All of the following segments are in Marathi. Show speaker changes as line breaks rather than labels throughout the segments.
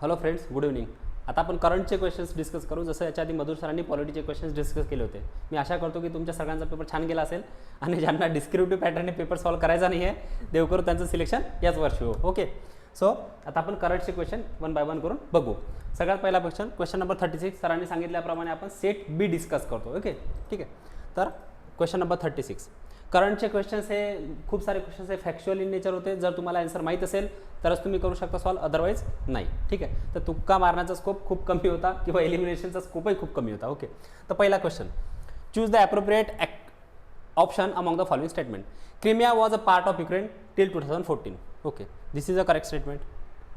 Hello friends, good evening. आता आपण करंटचे क्वेश्चन्स डिस्कस करू. जसं याच्या आधी मधुर सरांनी पॉलिटीचे क्वेश्चन्स डिस्कस केले होते. मी आशा करतो की तुमच्या सगळ्यांचा पेपर छान गेला असेल आणि ज्यांना डिस्क्रिप्टिव्ह पॅटर्नने पेपर सॉल्व करायचा नाही आहे देव करू त्यांचं सिलेक्शन याच वर्षी हो. ओके, सो आता आपण करंटचे क्वेश्चन वन बाय वन करून बघू. सगळ्यात पहिला क्वेश्चन नंबर 36. सरांनी सांगितल्याप्रमाणे आपण सेट बी डिस्कस करतो. ओके, ठीक आहे. तर क्वेश्चन नंबर 36. करंटचे क्वेश्चन्स हे खूप सारे क्वेश्चन्स हे फॅक्च्युअल इन नेचर होते. जर तुम्हाला आन्सर माहीत असेल तरच तुम्ही करू शकता सॉल्व, अदरवाईज नाही. ठीक आहे, तर तुक्का मारण्याचा स्कोप खूप कमी होता किंवा एलिमिनेशनचा स्कोपही खूप कमी होता. ओके, तर पहिला question, choose the appropriate option among the following statement. Crimea was a part of Ukraine till 2014. Okay, this is a correct statement.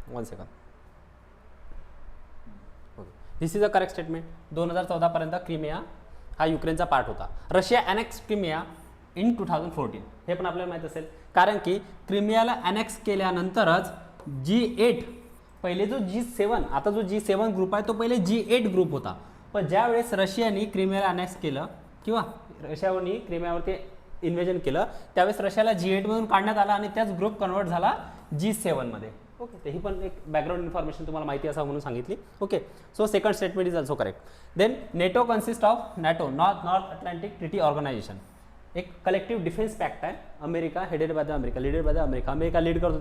One second. Okay, this is a correct statement. 2014 पर्यंत क्रिमिया हा युक्रेनचा पार्ट होता. Russia annex Crimea in 2014. हे पण आपल्याला माहीत असेल, कारण की क्रिमियाला अनेक्स केल्यानंतरच G8, पहिले जो G7, आता जो G7 ग्रुप आहे तो पहिले G8 ग्रुप होता. पण ज्यावेळेस रशियाने क्रिमियाला अनेक्स केलं किंवा रशियाने क्रिमियावरती इन्व्हेजन केलं त्यावेळेस रशियाला G8 मधून काढण्यात आला आणि त्याच ग्रुप कन्वर्ट झाला G7 मध्ये. ओके, तर ही पण एक बॅकग्राऊंड इन्फॉर्मेशन तुम्हाला माहिती असावं म्हणून सांगितली. Okay, so second statement is also correct. Then NATO consist of NATO, North Atlantic Treaty Organization. एक कलेक्टिव्ह डिफेन्स पॅक्ट आहे. America headed by the America, leaded by the America. America lead करतो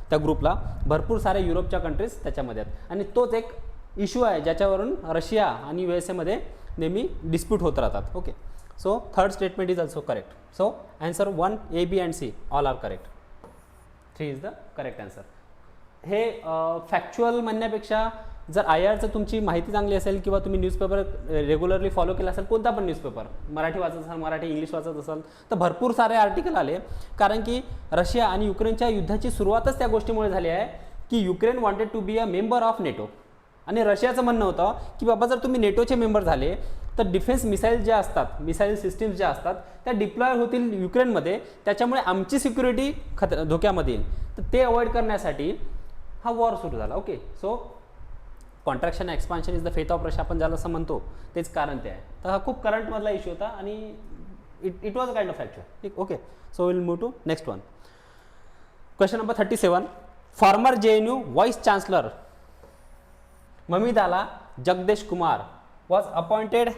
त्या ग्रुपला. भरपूर सारे युरोपच्या कंट्रीज त्याच्यामध्ये आहेत आणि तोच एक इश्यू आहे ज्याच्यावरून रशिया आणि USA मध्ये नेहमी डिस्प्यूट होत राहतात. Okay, so third statement is also correct. So answer 1, A, B and C all are correct. 3 is the correct answer. हे फॅक्च्युअल म्हणण्यापेक्षा जर IRचं तुमची माहिती चांगली असेल किंवा तुम्ही न्यूजपेपर रेग्युलरली फॉलो केला असेल, कोणता पण न्यूजपेपर, मराठी वाचत असाल, मराठी इंग्लिश वाचत असाल, तर भरपूर सारे आर्टिकल आले. कारण की रशिया आणि युक्रेनच्या युद्धाची सुरुवातच त्या गोष्टीमुळे झाली आहे की Ukraine wanted to be a member of NATO. आणि रशियाचं म्हणणं होतं की बाबा जर तुम्ही नेटोचे मेंबर झाले तर डिफेन्स मिसाईल ज्या असतात, मिसाईल सिस्टीम्स ज्या असतात त्या डिप्लॉय होतील युक्रेनमध्ये, त्याच्यामुळे आमची सिक्युरिटी धोक्यामध्ये येईल. तर ते अवॉइड करण्यासाठी हा वॉर सुरू झाला. Okay, so contraction expansion is the faith of Russia आपण ज्याला असं म्हणतो तेच कारण ते आहे. तर हा खूप करंटमधला इश्यू होता आणि it was a kind of factual. ठीक, okay, so will move to next one. Question number 37. Former JNU vice chancellor Mamidala Jagadesh Kumar was appointed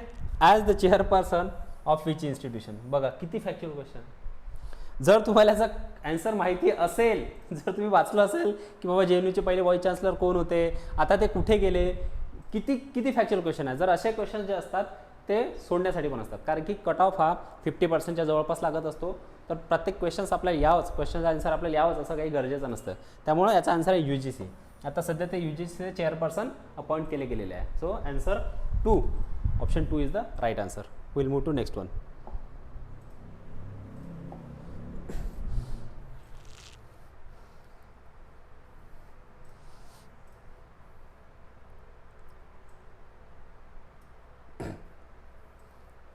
as the chairperson of which institution. बघा किती फॅक्च्युअल क्वेश्चन. जर तुम्हाला याचा आन्सर माहिती असेल, जर तुम्ही वाचलं असेल की बाबा JNUचे पहिले व्हाईस चान्सलर कोण होते, आता ते कुठे गेले, किती फॅक्च्युअल क्वेश्चन आहे. जर असे क्वेश्चन जे असतात ते सोडण्यासाठी पण असतात, कारण की कट ऑफ हा 50%च्या जवळपास लागत असतो. तर प्रत्येक क्वेश्चन्स आपल्याला यावंच, क्वेश्चनचा आन्सर आपल्याला यावंच असं काही गरजेचं नसतं. त्यामुळे याचा आन्सर आहे UGC. आता सध्या ते UGCचे चेअरपर्सन अपॉइंट केले गेलेले आहे. So answer 2, option 2 is the right answer. Will move to next one.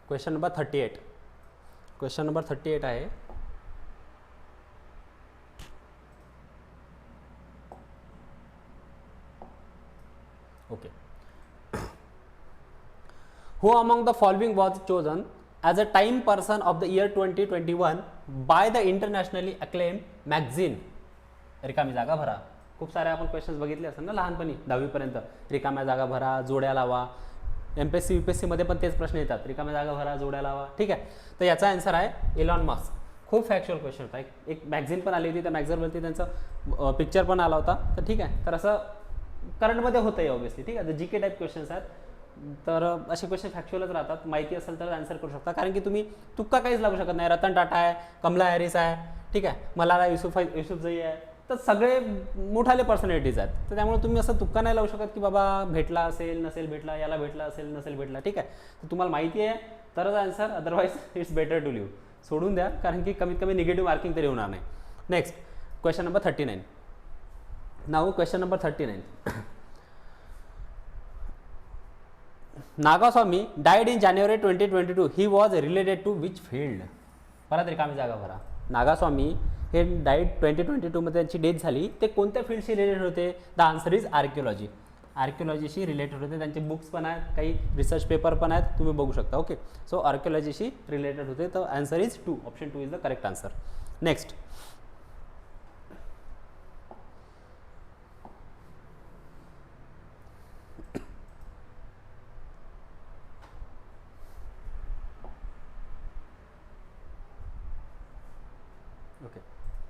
Question number 38. Question number 38 आहे. Okay, who among the following was chosen as a Time person of the year 2021 by the internationally acclaim magazine. रिकामी जागा भरा. खूप सारे आपण क्वेश्चन्स बघितले असेल ना लहानपणी 10वीपर्यंत. रिकाम्या जागा भरा, जोड्या लावा. MPSC UPSC मध्ये पण तेच प्रश्न येतात, रिकाम्या जागा भरा, जोड्या लावा. ठीक आहे, तर याचा आन्सर आहे एलॉन मस्क. खूप फॅक्च्युअल क्वेश्चन होता. एक मॅगझिन पण आली होती, त्या मॅगझिनवरती त्यांचं पिक्चर पण आला होता. तर ठीक आहे, तर असं करंटमध्ये होतं आहे ऑब्वियसली. ठीक आहे, तर GK टाईप क्वेश्चन्स आहेत. तर असे क्वेश्चन फॅक्च्युअलच राहतात. माहिती असेल तर आन्सर करू शकता, कारण की तुम्ही तुक्का काहीच लागू शकत नाही. रतन टाटा आहे, कमला हॅरिस आहे, ठीक आहे, मलाला युसुफजई आहे, तर सगळे मोठाले पर्सनॅलिटीज आहेत. तर त्यामुळे तुम्ही असं तुक्का नाही लावू शकत की बाबा भेटला असेल, नसेल भेटला, याला भेटला असेल, नसेल भेटला. ठीक आहे, तर तुम्हाला माहिती आहे तरच answer, otherwise it's better to leave. सोडून द्या, कारण की कमीत कमी निगेटिव्ह मार्किंग तरी होणार नाही. Next question number 39. Now question number 39. Nagaswamy died in जानेवारी 2022. He was related to which field. परत रिकामी जागा भरा. नागास्वामी हे डायड 2022 मध्ये त्यांची डेथ झाली. ते कोणत्या फील्डशी रिलेटेड होते? The answer is archaeology. आर्किओलॉजीशी रिलेटेड होते. त्यांचे बुक्स पण आहेत, काही रिसर्च पेपर पण आहेत, तुम्ही बघू शकता. ओके, सो आर्किओलॉजीशी रिलेटेड होते. तर answer is 2, option 2 is the correct answer. Next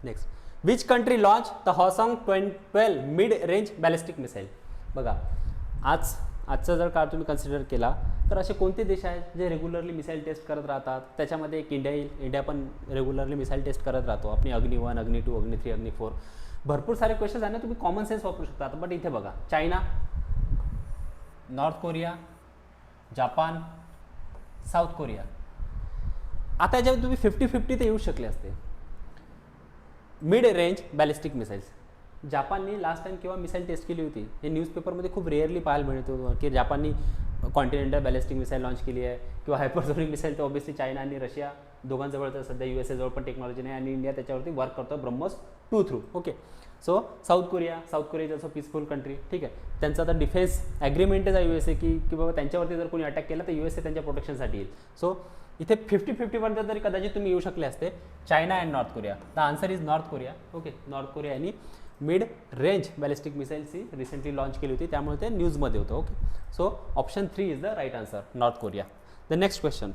next, which country launch the Hwasong 12 mid range ballistic missile. बघा आजचा जर काळ तुम्ही कन्सिडर केला तर असे कोणते देश आहेत जे रेग्युलरली मिसाईल टेस्ट करत राहतात. त्याच्यामध्ये एक इंडिया येईल. इंडिया पण रेग्युलरली मिसाईल टेस्ट करत राहतो. आपली अग्नि 1, अग्नि 2, अग्नि 3, अग्नि 4. भरपूर सारे क्वेश्चन्स आहे ना, तुम्ही कॉमन सेन्स वापरू शकता. बट इथे बघा, China, North Korea, Japan, South Korea. आता जेव्हा तुम्ही 50-50 ते येऊ शकले असते. मिड रेंज बॅलिस्टिक मिसाईल्स, जापाननी लास्ट टाइम केव्हा मिसाईल टेस्ट केली होती हे न्यूजपेपरमध्ये खूप रेअरली पाहायला मिळतो की जापाननी कॉन्टिनेंटल बॅलिस्टिक मिसाईल लॉन्च केली आहे किंवा हायपरसोनिक मिसाईल. तर ऑब्व्हियसली चायना आणि रशिया दोघांजवळ सध्या USA जवळ पण टेक्नॉलॉजी नाही आणि इंडिया त्याच्यावरती वर्क करतो BrahMos 2 through. Okay, so south Korea is also peaceful country. ठीक आहे, त्यांचा तर डिफेन्स ॲग्रीमेंटच आहे USA की बाबा त्यांच्यावरती जर कोणी अटॅक केला तर USA त्यांच्या प्रोटेक्शनसाठी येईल. सो इथे 50-50 तरी कदाचित तुम्ही येऊ शकले असते. China and North Korea. The answer is North Korea. Okay, North Korea यांनी मिड रेंज बॅलिस्टिक मिसाईल्सची रिसेंटली लॉन्च केली होती, त्यामुळे ते न्यूजमध्ये होतं. Okay, so option 3 is the right answer, North Korea. The next question,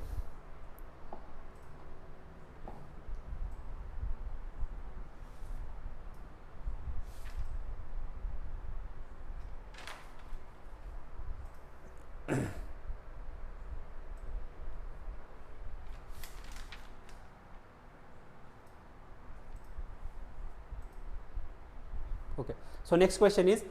okay, so next question is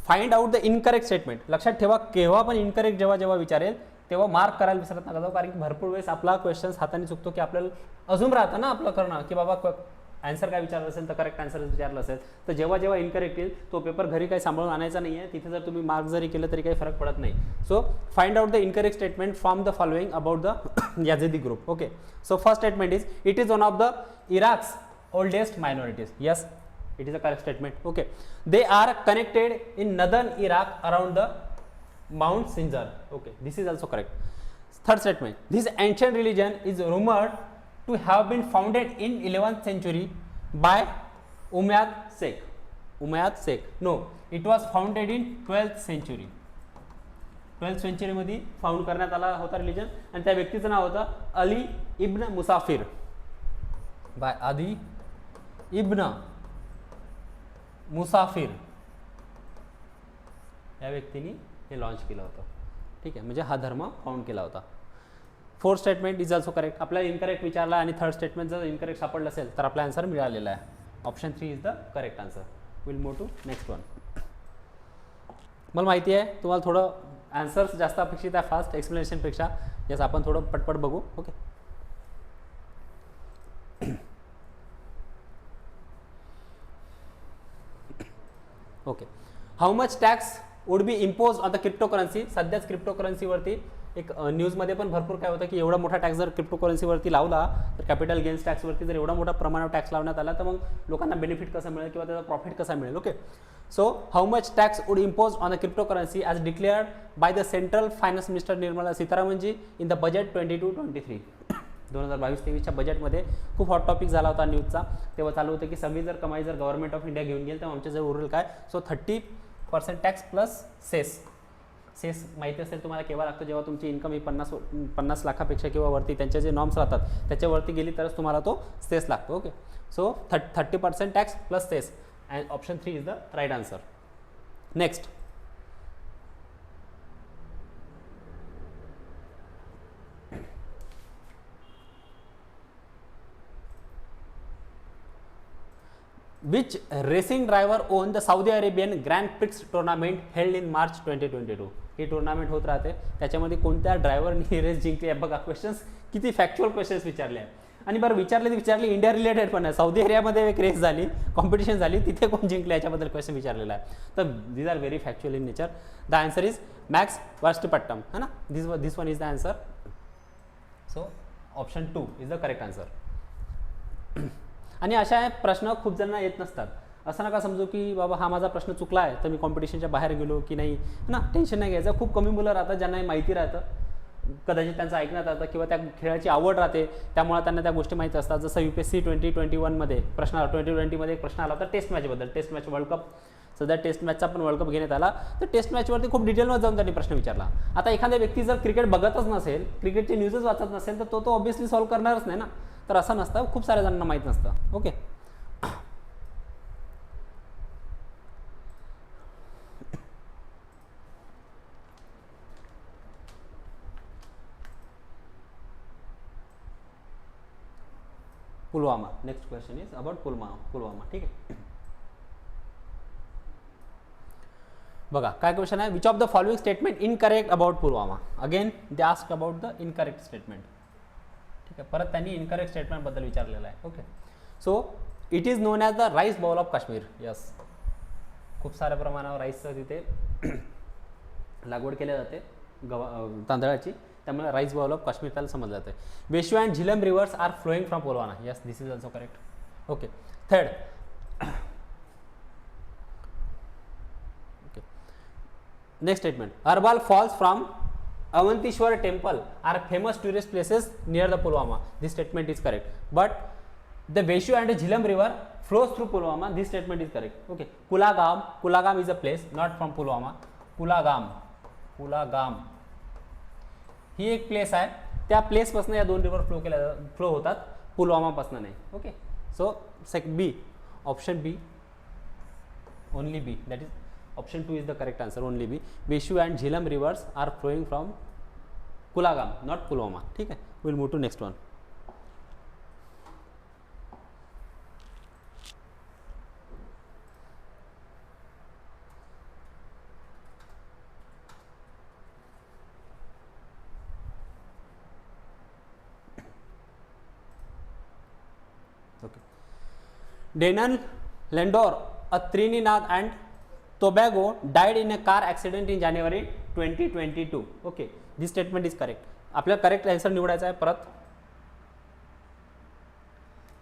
find out the incorrect statement. लक्षात ठेवा, केव्हा पण इनकरेक्ट जेव्हा विचारेल तेव्हा मार्क करायला विसरत नका जाऊ, कारण की भरपूर वेळेस आपला क्वेश्चन्स हाताने चुकतो की आपल्याला अजून राहतं ना आपलं करणं की बाबा आन्सर काय विचारलं असेल तर करेक्ट आन्सर विचारलं असेल तर जेव्हा इनकरेक्ट येईल तो पेपर घरी काही सांभाळून आणायचा नाही आहे. तिथे जर तुम्ही मार्क जरी केलं तरी काही फरक पडत नाही. So find out the incorrect statement from the following about the Yazidi group. Okay, so first statement is it is one of the Iraq's oldest minorities. Yes, it is a correct statement. Okay, they are connected in northern Iraq around the Mount Sinjar. Okay, this is also correct. Third statement, this ancient religion is rumored to have been founded in 11th century by Umayyad Sheikh. No, it was founded in 12th century. 12th century मध्ये फाउंड करण्यात आला होता रिलीजन आणि त्या व्यक्तीचं नाव होतं अली इब्न मुसाफिर. बाय अली इब्न मुसाफिर या व्यक्तीने हे लॉन्च केलं होतं. ठीक आहे, म्हणजे हा धर्म फाउंड केला होता. Fourth statement is also correct. आपल्याला इनकरेक्ट विचारला आणि थर्ड स्टेटमेंट जर इनकरेक्ट सापडलं असेल तर आपला आन्सर मिळालेला आहे. Option 3 is the correct answer. Will move to next one. मला माहिती आहे तुम्हाला थोडं आन्सर्स जास्त अपेक्षित आहे फास्ट एक्सप्लेनेशनपेक्षा. यस, आपण थोडं पटपट बघू. Okay, okay, how much tax would be impose on the cryptocurrency. सध्याच क्रिप्टोकरन्सीवरती एक न्यूजमध्ये पण भरपूर काय होतं की एवढा मोठा टॅक्स जर क्रिप्टोकरन्सीवरती लावला तर कॅपिटल गेन्स टॅक्सवरती जर एवढा मोठा प्रमाणावर टॅक्स लावण्यात आला तर मग लोकांना बेनिफिट कसा मिळेल किंवा त्याचा प्रॉफिट कसा मिळेल. Okay, so how much tax would impose on the cryptocurrency as declared by the central finance minister Nirmala Sitharaman ji in the budget 22-23. 2022-23च्या बजेटमध्ये खूप हॉट टॉपिक झाला होता न्यूजचा. तेव्हा चालू होतं की सगळी जर कमाई जर गव्हर्नमेंट ऑफ इंडिया घेऊन गेल तर आमच्या जर उरेल काय. सो 30% टॅक्स प्लस सेस माहिती असेल तुम्हाला केव्हा लागतं, जेव्हा तुमची इन्कम ही 50 लाखापेक्षा किंवा वरती त्यांचे जे नॉर्म्स राहतात त्याच्यावरती गेली तरच तुम्हाला तो सेस लागतो. Okay, so 30% tax plus cess and option 3 is the right answer. Next, which racing driver owned the Saudi Arabian Grand Prix tournament held in March 2022. He tournament होत राहते, त्याच्यामध्ये कोणत्या ड्रायव्हरनी रेस जिंकली आहे. बघा क्वेश्चन्स किती फॅक्च्युअल क्वेश्चन्स विचारले आहे. आणि बरं विचारले इंडिया रिलेटेड पण आहे. सौदी अरेबियामध्ये एक रेस झाली, कॉम्पिटिशन झाली, तिथे कोण जिंकले याच्याबद्दल क्वेश्चन विचारलेला आहे. तर these are very factual in nature. The answer is Max Verstappen है ना. This one is the answer. So option 2 is the correct answer. आणि अशा प्रश्न खूप जणांना येत नसतात. असं नका समजू की बाबा हा माझा प्रश्न चुकला आहे तर मी कॉम्पिटिशनच्या बाहेर गेलो की नाही ना. टेन्शन नाही घ्यायचं. खूप कमी मुलं राहतात ज्यांना हे माहिती राहतं, कदाचित त्यांचं ऐकण्यात राहतं किंवा त्या खेळाची आवड राहते, त्यामुळे त्यांना त्या गोष्टी माहिती असतात. जसं UPSC 2021मध्ये प्रश्न आला, 2020मध्ये एक प्रश्न आला होता टेस्ट मॅचबद्दल. टेस्ट मॅच वर्ल्ड कप, सध्या टेस्ट मॅचचा पण वर्ल्ड कप घेण्यात आला, तर टेस्ट मॅचवरती खूप डिटेलमध्ये जाऊन त्यांनी प्रश्न विचारला. आता एखाद्या व्यक्ती जर क्रिकेट बघतच नसेल, क्रिकेटची न्यूजच वाचत नसेल तर तो ऑब्व्हियसली सॉल्व्ह करणारच नाही ना. तर असं नसतं, खूप साऱ्या जणांना माहीत नसतं. Okay, Pulwama. Next question is about Pulwama. ठीक आहे. बघा काय क्वेश्चन आहे, which of the following statement incorrect about Pulwama. Again they ask about the incorrect statement. ठीक आहे, परत त्यांनी इनकरेक्ट स्टेटमेंट बद्दल विचारलेलं आहे. Okay, so it is known as the rice bowl of Kashmir. Yes, खूप साऱ्या प्रमाणावर राईसचं तिथे लागवड केली जाते तांदळाची, त्यामुळे राईस बाउल ऑफ काश्मीर त्याला समजलं जाते. Veshaw and Jhelum rivers are flowing from Pulwama. Yes, this is also correct. Okay, third. Okay, next statement, Aharbal falls from Avantishwar temple are famous tourist places near the Pulwama. This statement is correct, but the Veshaw and Jhelum river flows through Pulwama. This statement is correct. Okay, Kulagam is a place not from Pulwama. Kulagam ही एक प्लेस आहे, त्या प्लेसपासून या दोन रिव्हर फ्लो होतात, पुलवामापासून नाही. Okay, so B, option B, only B, that is option 2 is the correct answer. Only B. Veshaw and Jhelum rivers are flowing from Kulgam, not Pulwama. ठीक आहे, will move to next one. Denan Lendor, a Trinidad and Tobago, died in a car accident in January 2022. Okay, this statement is correct. आपल्याला करेक्ट आन्सर निवडायचा आहे. परत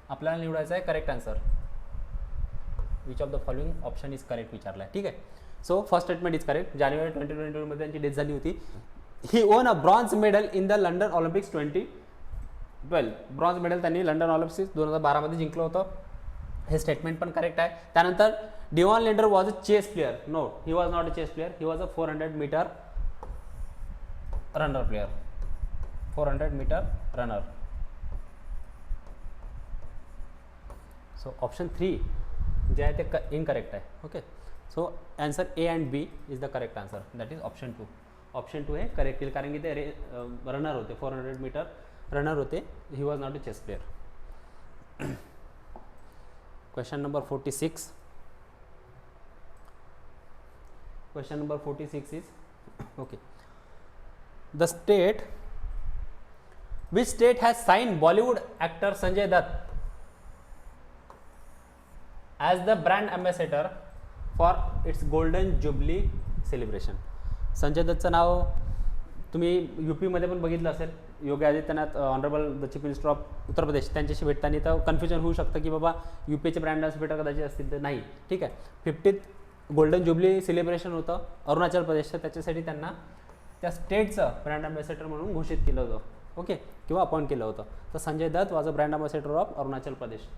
आपल्याला निवडायचा आहे correct answer. Which of the following option is correct विचारला आहे. ठीक आहे, so first statement is correct. जानेवारी 2022 मध्ये त्यांची डेथ झाली होती. He won a bronze medal in the London Olympics 2012. Bronze medal त्यांनी लंडन ऑलिम्पिक्स 2012 मध्ये जिंकलं होतं. हे स्टेटमेंट पण करेक्ट आहे. त्यानंतर Devon Lender was a chess player. No, he was not a chess player, he was a 400 metre runner player. 400 metre runner. So option 3 जे आहे ते इनकरेक्ट आहे. Okay, so answer A and B is the correct answer, that is option 2. Option 2 हे करेक्ट येईल, कारण की ते रनर होते, 400 मीटर रनर होते. He was not a chess player. Question number 46. Question number 46 is okay. The state, which state has signed Bollywood actor Sanjay Dutt as the brand ambassador for its Golden Jubilee celebration? Sanjay दत्तचं नाव तुम्ही यूपीमध्ये पण बघितलं असेल. Yogi Adityanath, honourable the chief minister of Uttar Pradesh, त्यांच्याशी भेटताना तर कन्फ्युजन होऊ शकतं की बाबा यूपीचे ब्रँड अम्बॅसेडर कदाचित असतील, तर नाही. ठीक आहे, 50th गोल्डन जुबली सेलिब्रेशन होतं अरुणाचल प्रदेशचं, त्याच्यासाठी त्यांना त्या स्टेटचं ब्रँड अम्बॅसेडर म्हणून घोषित केलं होतं. ओके, किंवा अपॉइंट केलं होतं. तर Sanjay Dutt was a brand ambassador of Arunachal Pradesh.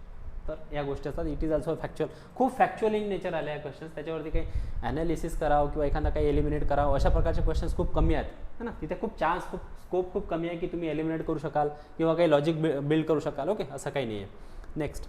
तर या गोष्टी असतात. It is also factual. खूप फॅक्च्युअल इन नेचर आले आहे क्वेश्चन्स. त्याच्यावरती काही ॲनालिसिस करावं किंवा एखादा काही एलिमिनेट करावं अशा प्रकारचे क्वेश्चन्स खूप कमी आहेत, है ना. तिथे खूप चान्स, खूप स्कोप खूप कमी आहे की तुम्ही एलिमिनेट करू शकाल किंवा काही लॉजिक बिल्ड करू शकाल. ओके, असं काही नाही आहे. Next,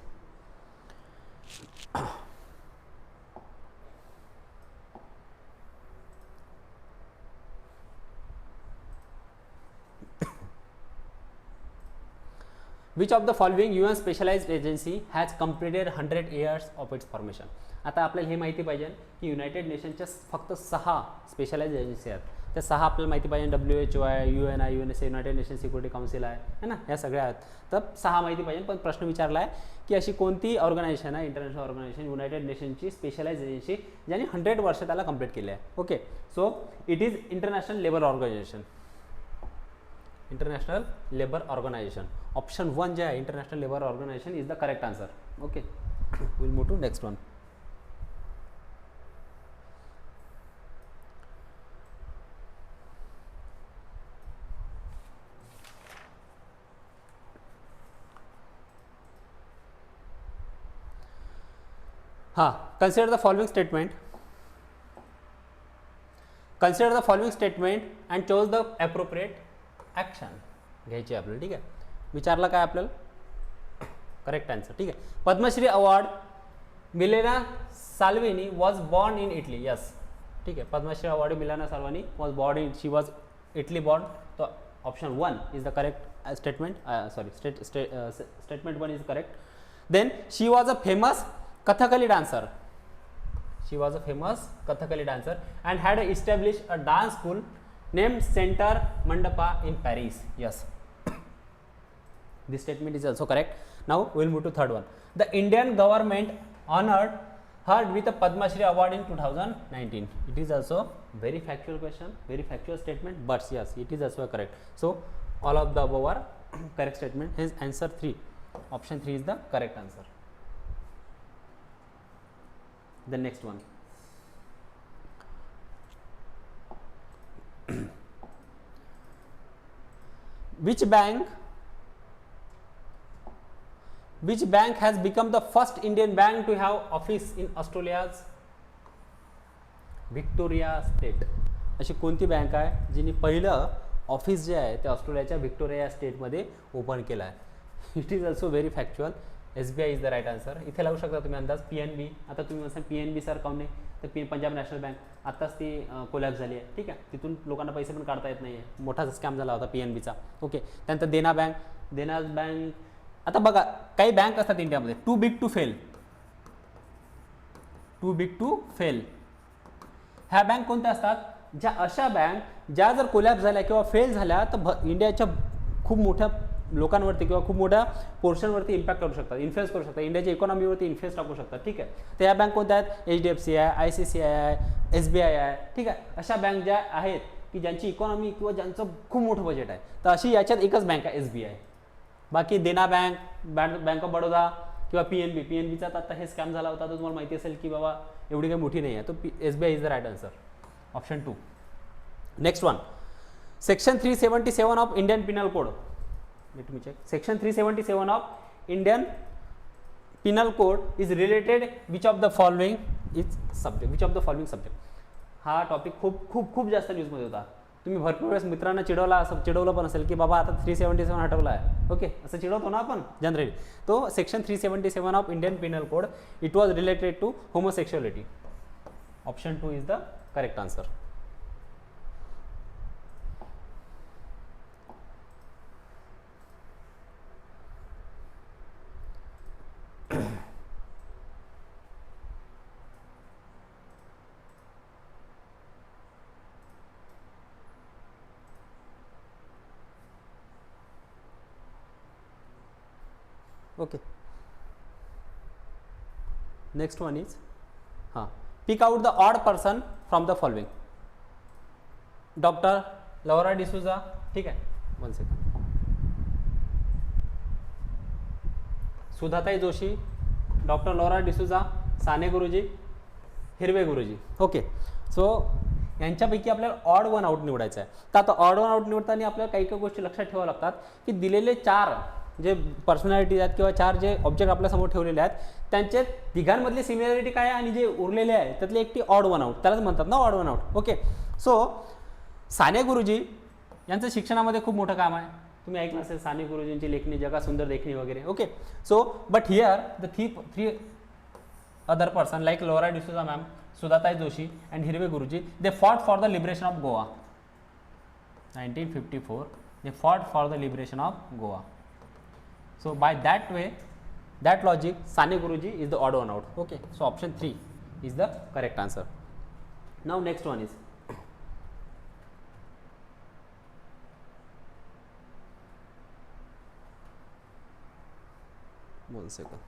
which of the following UN specialised agency has completed 100 years of its formation. आता आपल्याला हे माहिती पाहिजे की युनायटेड नेशनच्या फक्त 6 स्पेशलाइज्ड एजन्सी आहेत. त्या 6 आपल्याला माहिती पाहिजे. WHO आहे, UN आहे, UNSA, United nation security council आहे, है ना. ह्या सगळ्या आहेत. तर 6 माहिती पाहिजे. पण प्रश्न विचारला आहे की अशी कोणती ऑर्गनायझेशन आहे, इंटरनॅशनल ऑर्गनायझेशन, युनायटेड नेशनची स्पेशलाइज्ड एजन्सी ज्यांनी 100 वर्ष त्याला कंप्लीट केले आहे. Okay, so it is international labour organisation. International labour organisation, option 1 जे आहे international labour organisation is the correct answer. Okay, will move to next one. हाँ, consider the following statement. Consider the following statement and choose the appropriate action. घ्यायची आपल्याला. ठीक आहे, विचारला काय आपल्याला करेक्ट आन्सर. ठीक आहे, Padmashri award Milena Salvini was born in Italy. Yes, ठीक आहे, Padmashri award Milena Salvini was born in, she was Italy born. तो option 1 is the correct statement, statement 1 is correct. Then she was a famous Kathakali dancer. She was a famous Kathakali dancer and had established a dance school named Center Mandapa in Paris. Yes, this statement is also correct. Now we will move to third one. The Indian government honored her with a Padma Shri award in 2019. It is also very factual question, very factual statement, but yes, it is also correct. So all of the above are correct statement. Hence answer 3, option 3 is the correct answer. The next one. Which bank has become the first Indian bank to have office in Australia's Victoria state? अशी कोणती बँक आहे जिने पहिलं ऑफिस जे आहे ते ऑस्ट्रेलियाच्या व्हिक्टोरिया स्टेटमध्ये ओपन केलं आहे? It is also very factual. SBI is the right answer. इथे लावू शकता तुम्ही अंदाज. PNB, आता तुम्ही म्हणता PNB सर काऊन नाही, तर पंजाब नॅशनल बँक आत्ताच ती कोलॅप्स झाली आहे. ठीक आहे, तिथून लोकांना पैसे पण काढता येत नाही आहे. मोठा स्कॅम झाला होता PNBचा. ओके, त्यानंतर देना बँक. आता बघा काही बँक असतात इंडियामध्ये टू बिग टू फेल. ह्या बँक कोणत्या असतात? ज्या अशा बँक ज्या जर कोलॅप्स झाल्या किंवा फेल झाल्या तर इंडियाच्या खूप मोठ्या लोकांवरती किंवा खूप मोठ्या पोर्शनवरती इम्पॅक्ट करू शकतात, इन्फ्लुएन्स करू शकतात, इंडियाच्या इकॉनॉमीवरती इन्फ्लुएन्स टाकू शकतात. ठीक आहे, तर या बँक कोणत्या आहेत? HDFC आहे, ICICI आहे, SBI आहे. ठीक आहे, अशा बँक ज्या आहेत की ज्यांची इकॉनॉमी किंवा ज्यांचं खूप मोठं बजेट आहे, तर अशी याच्यात एकच बँक आहे SBI. बाकी देना बँक ऑफ बडोदा किंवा PNBचा आता हे स्कॅम झाला होता, तर तुम्हाला माहिती असेल की बाबा एवढी काही मोठी नाही आहे. तो SBI is the right answer, option 2. Next one. Section 377 of Indian penal code. Let me check. Section 377 of Indian Penal Code is related which of the following subject? हा टॉपिक खूप जास्त न्यूजमध्ये होता. तुम्ही भरपूर वेळेस मित्रांना चिडवलं पण असेल की बाबा आता 377 हटवला आहे. ओके, असं चिडवतो ना आपण जनरली. तो section 377 of Indian penal code, it was related to homosexuality. Option 2 is the correct answer. Okay, next one is pick out the odd person from the following. Doctor Laura D'Souza. ठीक आहे, 1 second. Sudhatai Joshi, doctor Laura D'Souza, Sane Guruji, Hirve गुरुजी. ओके, सो यांच्यापैकी आपल्याला ऑड वन आउट निवडायचं आहे. तर आता ऑड वन आउट निवडताना आपल्याला काही गोष्टी लक्षात ठेवाव्या लागतात की दिलेले 4 जे पर्सनॅलिटीज आहेत किंवा 4 जे ऑब्जेक्ट आपल्यासमोर ठेवलेले आहेत त्यांचे तिघांमधली सिमिलॅरिटी काय आहे आणि जे उरलेले आहे त्यातली एकटी ऑड वन आउट, त्यालाच म्हणतात ना odd one out. Okay, so Sane Guruji यांचं शिक्षणामध्ये खूप मोठं काम आहे. तुम्ही ऐकलं असेल साने गुरुजींची लेखणी, जगा सुंदर लेखणी वगैरे. Okay, so but here the three other person like Laura D'Souza ma'am, Sudhatai Joshi and Hirve Guruji, they fought for the liberation of Goa. 1954 they fought for the liberation of Goa. So by that logic, Sane Guruji is the odd one out. Okay, so option 3 is the correct answer. Now next one is one second.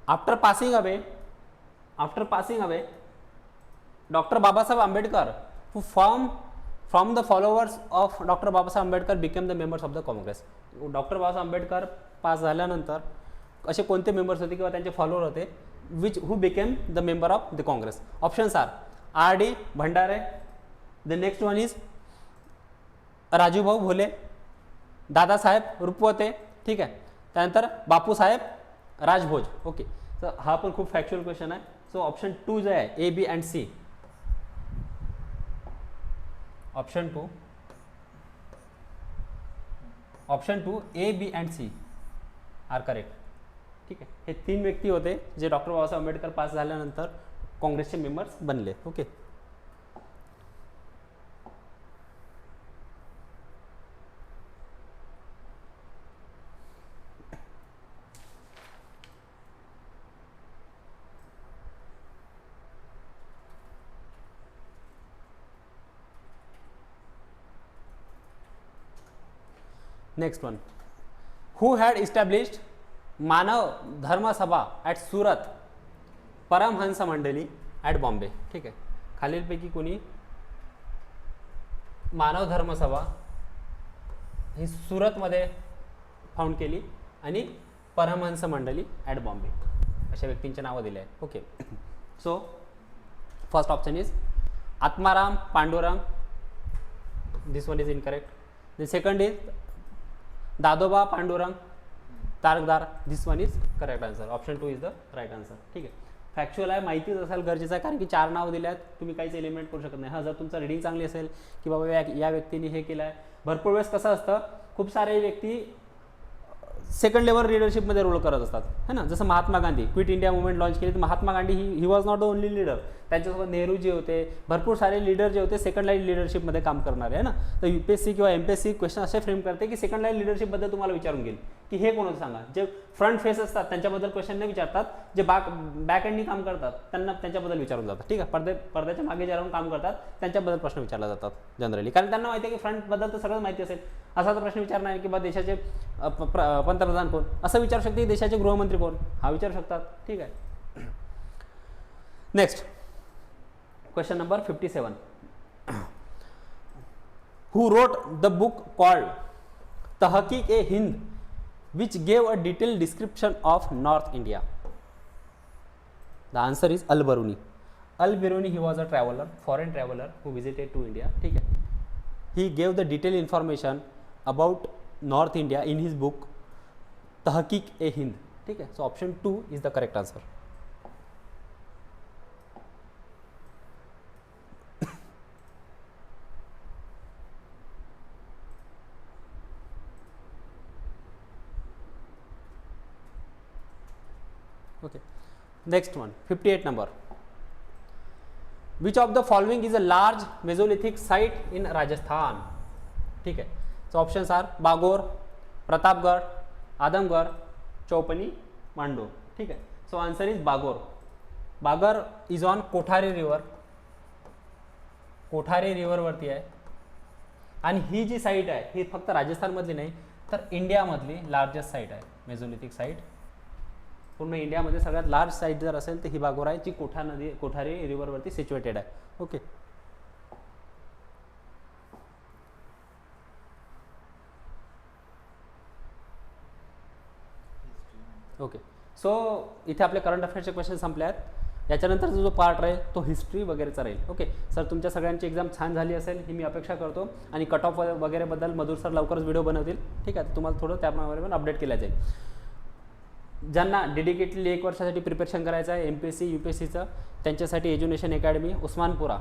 After passing away, Dr. Babasaheb Ambedkar, who from the followers of Dr. Babasaheb Ambedkar became the members of the Congress. Doctor Babasaheb Ambedkar pass झाल्यानंतर असे कोणते मेंबर्स होते किंवा त्यांचे फॉलोअर होते who became the member of the Congress? Options are R.D. Bhandare, the next one is Rajubhau Bhole, Dadasaheb Rupwate. ठीक आहे, त्यानंतर बापूसाहेब राजभोज. ओके, तर हा पण खूप फॅक्च्युअल क्वेश्चन आहे. सो ऑप्शन 2 जे आहे A, B and C, option 2 A, B and C are correct. ठीक आहे, हे 3 व्यक्ती होते जे डॉक्टर बाबासाहेब आंबेडकर पास झाल्यानंतर काँग्रेसचे मेंबर्स बनले. Okay, next one, who had established Manav Dharma Sabha at Surat, Paramhans मंडली ॲट बॉम्बे. ठीक आहे, खालीलपैकी कोणी मानव धर्म सभा ही सुरतमध्ये फाउंड केली आणि परमहंस मंडली ॲट बॉम्बे अशा व्यक्तींची नावं दिली आहेत. Okay, so first option is Atmaram Pandurang, this one is incorrect. The second is Dadoba Pandurang Tarkhadkar, this one is correct answer. Option 2 is the right answer. ठीक आहे, फॅक्च्युअल आहे, माहितीच असायला गरजेचं आहे, कारण की 4 नाव दिले आहेत, तुम्ही काहीच एलिमिनेट करू शकत नाही. हां, जर तुमचं रीडिंग चांगली असेल की बाबा या व्यक्तीने हे केलं आहे. भरपूर वेळेस कसं असतं, खूप सारे व्यक्ती सेकंड लेवल लीडरशिपमध्ये रोल करत असतात है ना. जसं Mahatma Gandhi quit India movement launch केली, तर महात्मा गांधी ही was not the only leader, त्यांच्यासोबत नेहरू जे होते, भरपूर सारे लीडर जे होते सेकंड लाईन लीडरशिपमध्ये काम करणारे आहे ना. तर UPSC किंवा MPSC क्वेश्चन असे फ्रेम करते की सेकंड लाईन लीडरशिपबद्दल तुम्हाला विचारून घेईल की हे कोण होतं सांगा. जे फ्रंट फेस असतात त्यांच्याबद्दल क्वेश्चन नाही विचारतात, जे बॅक एंडनी काम करतात त्यांच्याबद्दल विचारून जातात. ठीक आहे, पडद्याच्या मागे जे राहून काम करतात त्यांच्याबद्दल प्रश्न विचारले जातात जनरली, कारण त्यांना माहिती आहे की फ्रंटबद्दल तर सगळं माहिती असेल. असा तर प्रश्न विचारणार आहे की बा देशाचे पंतप्रधान कोण, असं विचारू शकते की देशाचे गृहमंत्री कोण, हा विचारू शकतात. ठीक आहे, next question number 57. Who wrote the book called तहकीक ए Hind which gave a detailed description of North India? The answer is Al-Biruni. Al-Biruni, he was a traveler, foreign traveler who visited to India. ठीक है, he gave the detailed information about North India in his book Tahqiq e Hind. ठीक है, so option 2 is the correct answer. Okay, next one, 58 number. Which of the following is a large Mesolithic site in Rajasthan? ठीक है, so options are Bagor, Pratapgarh, Adamgarh, चौपनी, मांडो. ठीक है, so answer is Bagor. Bagor is on Kothari river, Kothari river वरती आहे आणि ही जी साईट आहे ही फक्त राजस्थानमधली नाही तर इंडियामधली लार्जेस्ट साईट आहे. मेझोलिथिक साईट पूर्ण इंडियामध्ये सगळ्यात लार्ज साईट जर असेल तर ही बागोर आहे, जी कोठारी रिव्हरवरती सिच्युएटेड आहे. ओके, ओके, सो इथे आपले करंट अफेअर्सचे क्वेश्चन संपले आहेत. याच्यानंतरचा जो पार्ट राहील तो हिस्ट्री वगैरेचा राहील. ओके सर, तुमच्या सगळ्यांची एक्झाम छान झाली असेल ही मी अपेक्षा करतो आणि कट ऑफ वगैरेबद्दल मधुर सर लवकरच व्हिडिओ बनवतील. ठीक आहे, तुम्हाला थोडं त्याप्रमाणे पण अपडेट केलं जाईल. ज्यांना डेडिकेटली 1 वर्षासाठी प्रिपरेशन करायचं आहे MPSC UPSCचं, त्यांच्यासाठी एज्युनेशन अकॅडमी उस्मानपुरा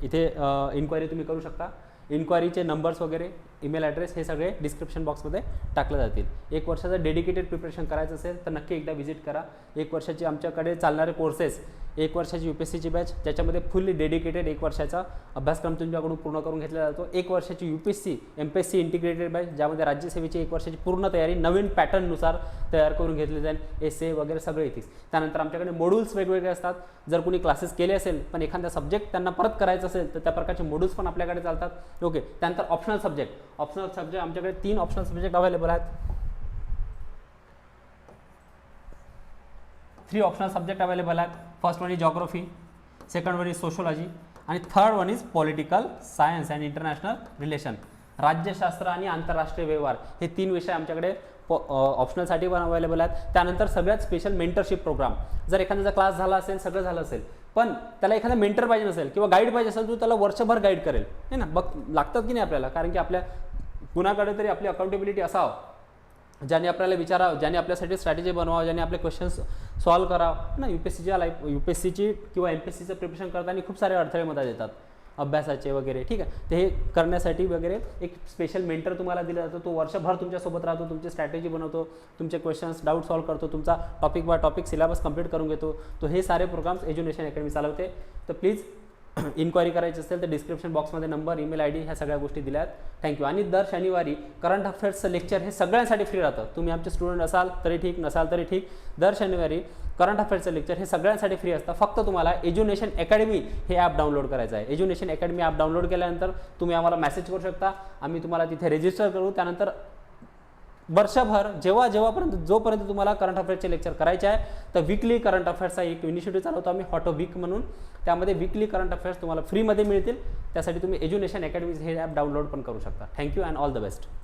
इथे इन्क्वायरी तुम्ही करू शकता. इन्क्वायरीचे नंबर्स वगैरे ईमेल ॲड्रेस हे सगळे डिस्क्रिप्शन बॉक्समध्ये टाकले जातील. 1 वर्षाचं डेडिकेटेड प्रिपरेशन करायचं असेल तर नक्की एकदा व्हिजिट करा. 1 वर्षाची आमच्याकडे चालणारे कोर्सेस, 1 वर्षाची UPSCची बॅच ज्याच्यामध्ये फुल्ली डेडिकेटेड 1 वर्षाचा अभ्यासक्रम तुमच्याकडून पूर्ण करून घेतला जातो. 1 वर्षाची UPSC MPSC इंटिग्रेटेड बॅच ज्यामध्ये राज्यसेवेची 1 वर्षाची पूर्ण तयारी नवीन पॅटर्ननुसार तयार करून घेतली जाईल. एसे वगैरे सगळे येतील. त्यानंतर आमच्याकडे मॉड्यूल्स वेगवेगळे असतात. जर कोणी क्लासेस केले असेल पण एखादा सब्जेक्ट त्यांना परत करायचं असेल तर त्या प्रकारचे मॉड्यूल्स पण आपल्याकडे चालतात. ओके, त्यानंतर ऑप्शनल सब्जेक्ट आमच्याकडे 3 ऑप्शनल सब्जेक्ट अवेलेबल आहेत. 3 ऑप्शनल सब्जेक्ट अवेलेबल आहेत. First one is geography, second one is sociology आणि third one is political science and international relation. राज्यशास्त्र आणि आंतरराष्ट्रीय व्यवहार हे 3 विषय आमच्याकडे ऑप्शनलसाठी पण अवेलेबल आहेत. त्यानंतर सगळ्यात स्पेशल मेंटरशिप प्रोग्राम. जर एखाद्याचा क्लास झाला असेल, सगळं झालं असेल, पण त्याला एखादा मेंटर पाहिजे नसेल किंवा गाईड पाहिजे असेल, तो त्याला वर्षभर गाईड करेल है ना. लागतात की नाही आपल्याला, कारण की आपल्या कुणाकडे तरी आपली अकाउंटेबिलिटी असावं, ज्याने आपल्याला विचारावं, ज्याने आपल्यासाठी स्ट्रॅटेजी बनवावं, ज्याने आपले क्वेश्चन्स सॉल्व्ह करावं ना. UPSCची किंवा MPSCचं प्रिपरेशन करताना खूप सारे अडथळे मदत येतात अभ्यासाचे वगैरे. ठीक आहे, ते हे करण्यासाठी वगैरे एक स्पेशल मेंटर तुम्हाला दिला जातो. तो वर्षभर तुमच्यासोबत राहतो, तुमची स्ट्रॅटेजी बनवतो, तुमचे क्वेश्चन्स डाऊट सॉल्व्ह करतो, तुमचा topic by topic syllabus complete करून घेतो. तो हे सारे प्रोग्राम्स एज्युनेशन अकॅडमी चालवते. तर प्लीज इन्क्वायरी करायची असेल तर डिस्क्रिप्शन बॉक्समध्ये नंबर, ईमेल ID ह्या सगळ्या गोष्टी दिल्या आहेत. थँक्यू. आणि दर शनिवारी करंट अफेअर्सचं लेक्चर हे सगळ्यांसाठी फ्री राहतं. तुम्ही आमचे स्टुडंट असाल तरी ठीक, नसाल तरी ठीक, दर शनिवारी करंट अफेअर्सचं लेक्चर हे सगळ्यांसाठी फ्री असतं. फक्त तुम्हाला एज्युनेशन अकॅडमी हे ॲप डाउनलोड करायचं आहे. एज्युनेशन अकॅडमी ॲप डाउनलोड केल्यानंतर तुम्ही आम्हाला मेसेज करू शकता, आम्ही तुम्हाला तिथे रजिस्टर करू. त्यानंतर वर्षभर जेव्हापर्यंत जोपर्यंत तुम्हाला करंट अफेअर्सचे लेक्चर करायचे आहे, तर वीकली करंट अफेअर्सचा एक इनिशिएटिव्ह चालवतो आम्ही हॉटो वीक म्हणून. त्यामध्ये वीकली करंट अफेअर्स तुम्हाला फ्रीमध्ये मिळतील. त्यासाठी तुम्ही एज्युनेशन अकॅडमी हे ॲप डाउनलोड पण करू शकता. Thank you and all the best.